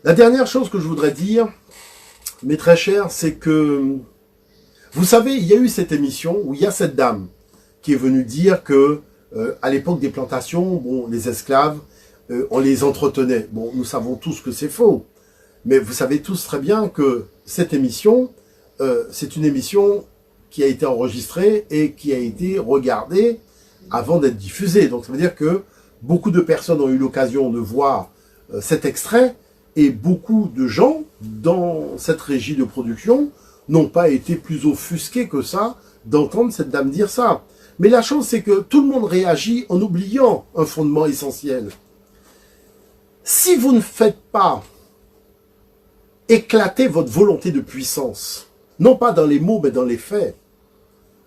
La dernière chose que je voudrais dire, mes très chers, c'est que, vous savez, il y a eu cette émission où il y a cette dame qui est venue dire que, à l'époque des plantations, bon, les esclaves, on les entretenait. Bon, nous savons tous que c'est faux. Mais vous savez tous très bien que cette émission, c'est une émission qui a été enregistrée et qui a été regardée avant d'être diffusée. Donc ça veut dire que beaucoup de personnes ont eu l'occasion de voir cet extrait et beaucoup de gens dans cette régie de production n'ont pas été plus offusqués que ça d'entendre cette dame dire ça. Mais la chose, c'est que tout le monde réagit en oubliant un fondement essentiel. Si vous ne faites pas éclater votre volonté de puissance, non pas dans les mots, mais dans les faits,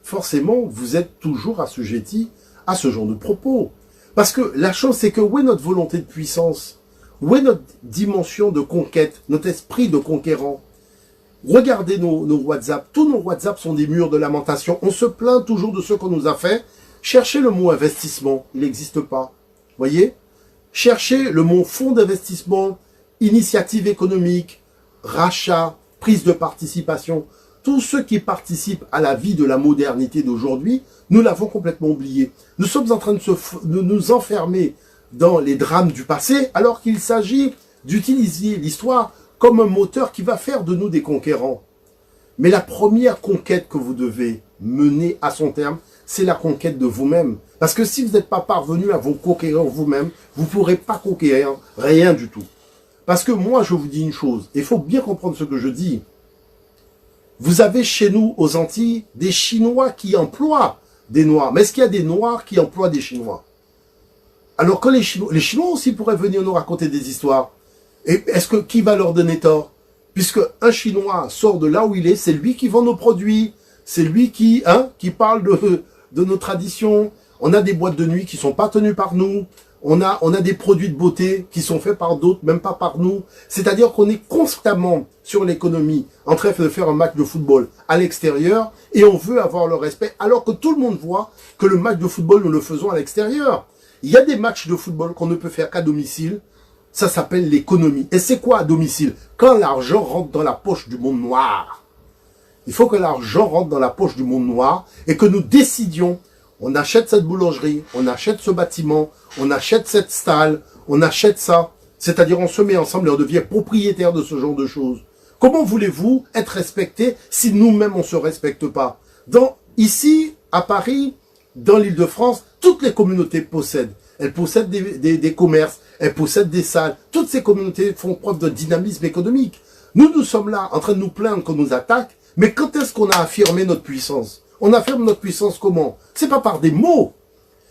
forcément, vous êtes toujours assujetti à ce genre de propos. Parce que la chose, c'est que où est notre volonté de puissance? Où est notre dimension de conquête, notre esprit de conquérant? Regardez nos WhatsApp. Tous nos WhatsApp sont des murs de lamentation. On se plaint toujours de ce qu'on nous a fait. Cherchez le mot investissement. Il n'existe pas. Voyez? Cherchez le mot fonds d'investissement, initiative économique, rachat, prise de participation. Tous ceux qui participent à la vie de la modernité d'aujourd'hui, nous l'avons complètement oublié. Nous sommes en train de nous enfermer dans les drames du passé, alors qu'il s'agit d'utiliser l'histoire comme un moteur qui va faire de nous des conquérants. Mais la première conquête que vous devez mener à son terme, c'est la conquête de vous-même. Parce que si vous n'êtes pas parvenu à vous conquérir vous-même, vous ne pourrez pas conquérir rien du tout. Parce que moi, je vous dis une chose, il faut bien comprendre ce que je dis. Vous avez chez nous, aux Antilles, des Chinois qui emploient des Noirs. Mais est-ce qu'il y a des Noirs qui emploient des Chinois? Alors que les Chinois aussi pourraient venir nous raconter des histoires. Et est-ce que qui va leur donner tort? Puisque un Chinois sort de là où il est, c'est lui qui vend nos produits, c'est lui qui parle de nos traditions. On a des boîtes de nuit qui sont pas tenues par nous. On a des produits de beauté qui sont faits par d'autres, même pas par nous. C'est-à-dire qu'on est constamment sur l'économie, en train de faire un match de football à l'extérieur, et on veut avoir le respect, alors que tout le monde voit que le match de football, nous le faisons à l'extérieur. Il y a des matchs de football qu'on ne peut faire qu'à domicile. Ça s'appelle l'économie. Et c'est quoi à domicile? Quand l'argent rentre dans la poche du monde noir. Il faut que l'argent rentre dans la poche du monde noir et que nous décidions, on achète cette boulangerie, on achète ce bâtiment, on achète cette stalle, on achète ça. C'est-à-dire on se met ensemble et on devient propriétaire de ce genre de choses. Comment voulez-vous être respecté si nous-mêmes on ne se respecte pas? Ici, à Paris, dans l'Île-de-France, toutes les communautés possèdent. Elles possèdent des commerces, elles possèdent des salles. Toutes ces communautés font preuve de dynamisme économique. Nous sommes là en train de nous plaindre qu'on nous attaque, mais quand est-ce qu'on a affirmé notre puissance? On affirme notre puissance comment? C'est pas par des mots.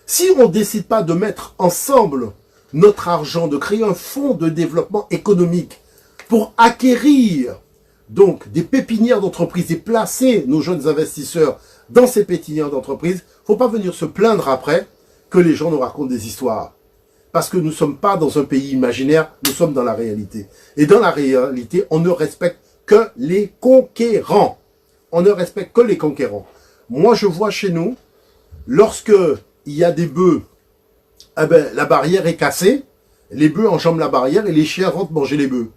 Si on ne décide pas de mettre ensemble notre argent, de créer un fonds de développement économique pour acquérir donc des pépinières d'entreprises et placer nos jeunes investisseurs dans ces pépinières d'entreprises, faut pas venir se plaindre après que les gens nous racontent des histoires. Parce que nous ne sommes pas dans un pays imaginaire, nous sommes dans la réalité. Et dans la réalité, on ne respecte que les conquérants. On ne respecte que les conquérants. Moi, je vois chez nous, lorsque il y a des bœufs, eh ben, la barrière est cassée, les bœufs enjambent la barrière et les chiens rentrent manger les bœufs.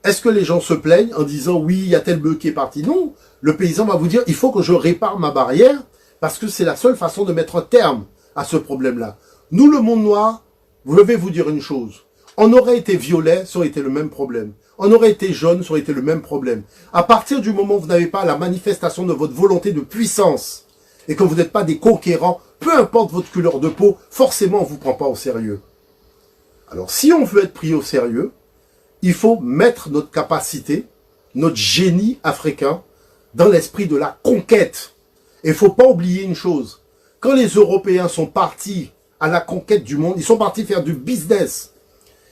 Est-ce que les gens se plaignent en disant oui, il y a tel bœuf qui est parti? Non, le paysan va vous dire il faut que je répare ma barrière parce que c'est la seule façon de mettre un terme à ce problème-là. Nous, le monde noir, je vais vous dire une chose. On aurait été violet, ça aurait été le même problème. On aurait été jaune, ça aurait été le même problème. À partir du moment où vous n'avez pas la manifestation de votre volonté de puissance et que vous n'êtes pas des conquérants, peu importe votre couleur de peau, forcément on ne vous prend pas au sérieux. Alors si on veut être pris au sérieux, il faut mettre notre capacité, notre génie africain, dans l'esprit de la conquête. Et il ne faut pas oublier une chose. Quand les Européens sont partis à la conquête du monde, ils sont partis faire du business.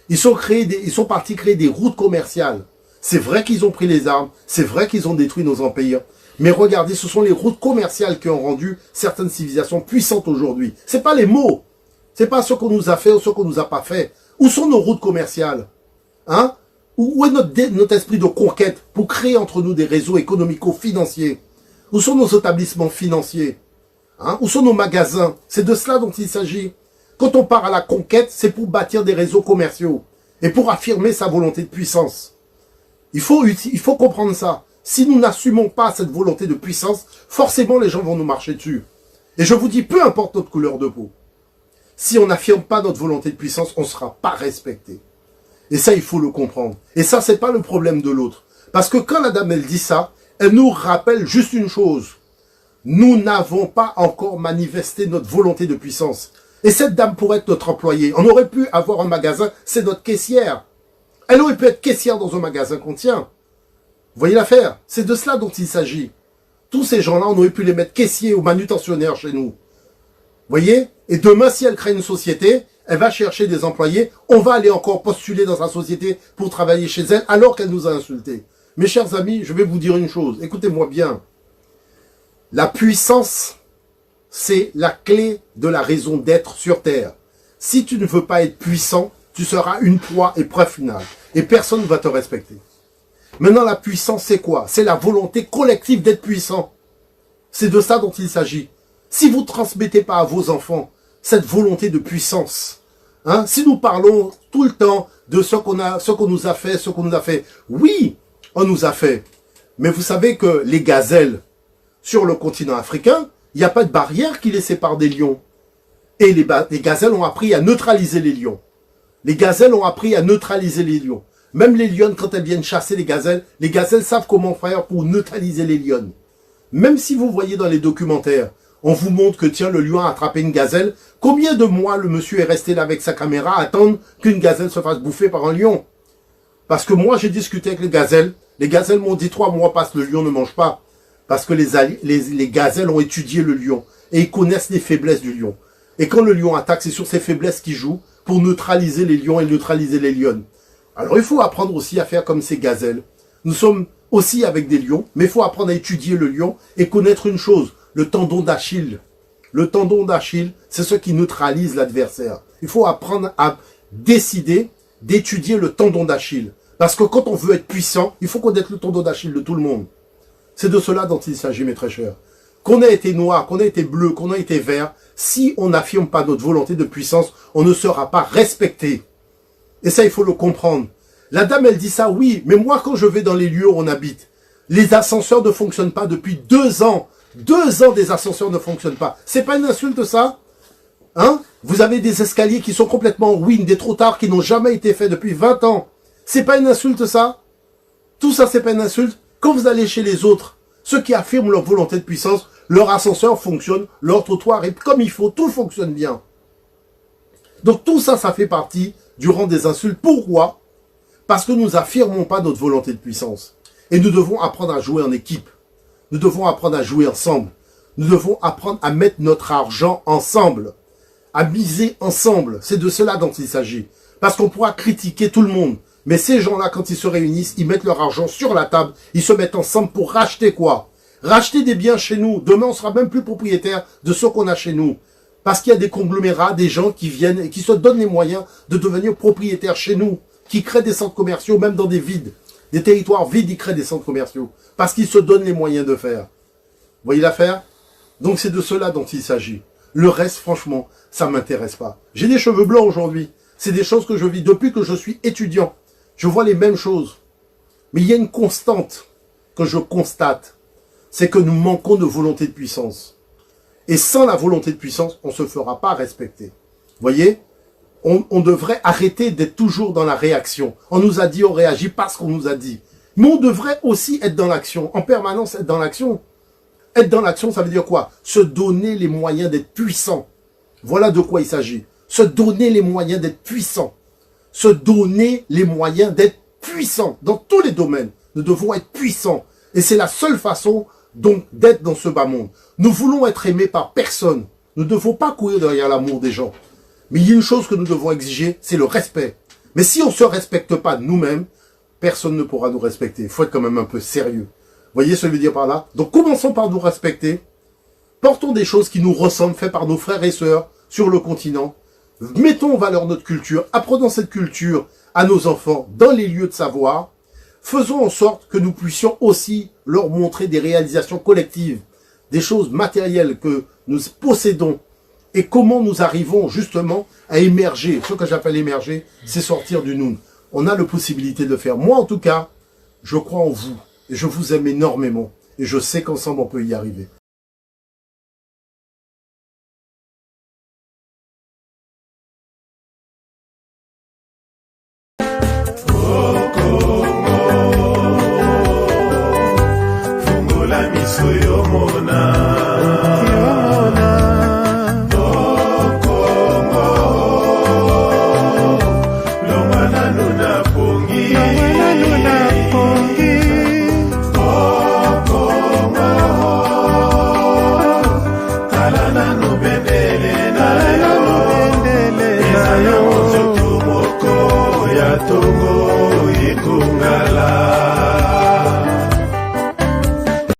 Ils sont partis créer des routes commerciales. C'est vrai qu'ils ont pris les armes, c'est vrai qu'ils ont détruit nos empires. Mais regardez, ce sont les routes commerciales qui ont rendu certaines civilisations puissantes aujourd'hui. C'est pas les mots. C'est pas ce qu'on nous a fait ou ce qu'on nous a pas fait. Où sont nos routes commerciales? Hein? Où est notre esprit de conquête pour créer entre nous des réseaux économico-financiers? Où sont nos établissements financiers? Hein? Où sont nos magasins? C'est de cela dont il s'agit. Quand on part à la conquête, c'est pour bâtir des réseaux commerciaux et pour affirmer sa volonté de puissance. Il faut comprendre ça. Si nous n'assumons pas cette volonté de puissance, forcément les gens vont nous marcher dessus. Et je vous dis, peu importe notre couleur de peau, si on n'affirme pas notre volonté de puissance, on ne sera pas respecté. Et ça, il faut le comprendre. Et ça, c'est pas le problème de l'autre. Parce que quand la dame, elle dit ça, elle nous rappelle juste une chose. Nous n'avons pas encore manifesté notre volonté de puissance. Et cette dame pourrait être notre employée. On aurait pu avoir un magasin, c'est notre caissière. Elle aurait pu être caissière dans un magasin qu'on tient. Vous voyez l'affaire? C'est de cela dont il s'agit. Tous ces gens-là, on aurait pu les mettre caissiers ou manutentionnaires chez nous. Vous voyez? Et demain, si elle crée une société, elle va chercher des employés, on va aller encore postuler dans sa société pour travailler chez elle alors qu'elle nous a insultés. Mes chers amis, je vais vous dire une chose, écoutez-moi bien. La puissance, c'est la clé de la raison d'être sur Terre. Si tu ne veux pas être puissant, tu seras une proie et preuve finale. Et personne ne va te respecter. Maintenant, la puissance, c'est quoi? C'est la volonté collective d'être puissant. C'est de ça dont il s'agit. Si vous ne transmettez pas à vos enfants cette volonté de puissance, hein, si nous parlons tout le temps de ce qu'on nous a fait, oui, on nous a fait. Mais vous savez que les gazelles, sur le continent africain, il n'y a pas de barrière qui les sépare des lions. Et les gazelles ont appris à neutraliser les lions. Les gazelles ont appris à neutraliser les lions. Même les lionnes, quand elles viennent chasser les gazelles savent comment faire pour neutraliser les lionnes. Même si vous voyez dans les documentaires, on vous montre que tiens, le lion a attrapé une gazelle, combien de mois le monsieur est resté là avec sa caméra à attendre qu'une gazelle se fasse bouffer par un lion? Parce que moi, j'ai discuté avec les gazelles m'ont dit 3 mois passent, le lion ne mange pas. Parce que les gazelles ont étudié le lion et ils connaissent les faiblesses du lion. Et quand le lion attaque, c'est sur ces faiblesses qu'ils jouent pour neutraliser les lions et neutraliser les lionnes. Alors il faut apprendre aussi à faire comme ces gazelles. Nous sommes aussi avec des lions, mais il faut apprendre à étudier le lion et connaître une chose, le tendon d'Achille. Le tendon d'Achille, c'est ce qui neutralise l'adversaire. Il faut apprendre à décider d'étudier le tendon d'Achille. Parce que quand on veut être puissant, il faut connaître le tendon d'Achille de tout le monde. C'est de cela dont il s'agit, mes très chers. Qu'on ait été noir, qu'on ait été bleu, qu'on ait été vert, si on n'affirme pas notre volonté de puissance, on ne sera pas respecté. Et ça, il faut le comprendre. La dame, elle dit ça, oui, mais moi, quand je vais dans les lieux où on habite, les ascenseurs ne fonctionnent pas depuis 2 ans. 2 ans, des ascenseurs ne fonctionnent pas. C'est pas une insulte, ça? Hein? Vous avez des escaliers qui sont complètement en ruine, des trottoirs qui n'ont jamais été faits depuis 20 ans. C'est pas une insulte, ça? Tout ça, c'est pas une insulte? Quand vous allez chez les autres, ceux qui affirment leur volonté de puissance, leur ascenseur fonctionne, leur trottoir est comme il faut, tout fonctionne bien. Donc tout ça, ça fait partie du rang des insultes. Pourquoi? Parce que nous n'affirmons pas notre volonté de puissance. Et nous devons apprendre à jouer en équipe. Nous devons apprendre à jouer ensemble. Nous devons apprendre à mettre notre argent ensemble. À miser ensemble. C'est de cela dont il s'agit. Parce qu'on pourra critiquer tout le monde. Mais ces gens-là, quand ils se réunissent, ils mettent leur argent sur la table. Ils se mettent ensemble pour racheter quoi? Racheter des biens chez nous. Demain, on sera même plus propriétaire de ce qu'on a chez nous. Parce qu'il y a des conglomérats, des gens qui viennent et qui se donnent les moyens de devenir propriétaires chez nous. Qui créent des centres commerciaux, même dans des vides. Des territoires vides, ils créent des centres commerciaux. Parce qu'ils se donnent les moyens de faire. Vous voyez l'affaire? Donc c'est de cela dont il s'agit. Le reste, franchement, ça m'intéresse pas. J'ai des cheveux blancs aujourd'hui. C'est des choses que je vis depuis que je suis étudiant. Je vois les mêmes choses. Mais il y a une constante que je constate. C'est que nous manquons de volonté de puissance. Et sans la volonté de puissance, on ne se fera pas respecter. Vous voyez? On devrait arrêter d'être toujours dans la réaction. On nous a dit, on réagit parce qu'on nous a dit. Mais on devrait aussi être dans l'action. En permanence, être dans l'action. Être dans l'action, ça veut dire quoi? Se donner les moyens d'être puissant. Voilà de quoi il s'agit. Se donner les moyens d'être puissant. Se donner les moyens d'être puissant. Dans tous les domaines, nous devons être puissants. Et c'est la seule façon donc d'être dans ce bas monde. Nous voulons être aimés par personne. Nous ne devons pas courir derrière l'amour des gens. Mais il y a une chose que nous devons exiger, c'est le respect. Mais si on ne se respecte pas nous-mêmes, personne ne pourra nous respecter. Il faut être quand même un peu sérieux. Vous voyez ce que je veux dire par là? Donc commençons par nous respecter. Portons des choses qui nous ressemblent, faites par nos frères et sœurs sur le continent. Mettons en valeur notre culture. Apprenons cette culture à nos enfants dans les lieux de savoir. Faisons en sorte que nous puissions aussi leur montrer des réalisations collectives, des choses matérielles que nous possédons et comment nous arrivons justement à émerger. Ce que j'appelle émerger, c'est sortir du nous. On a la possibilité de le faire. Moi, en tout cas, je crois en vous et je vous aime énormément et je sais qu'ensemble, on peut y arriver.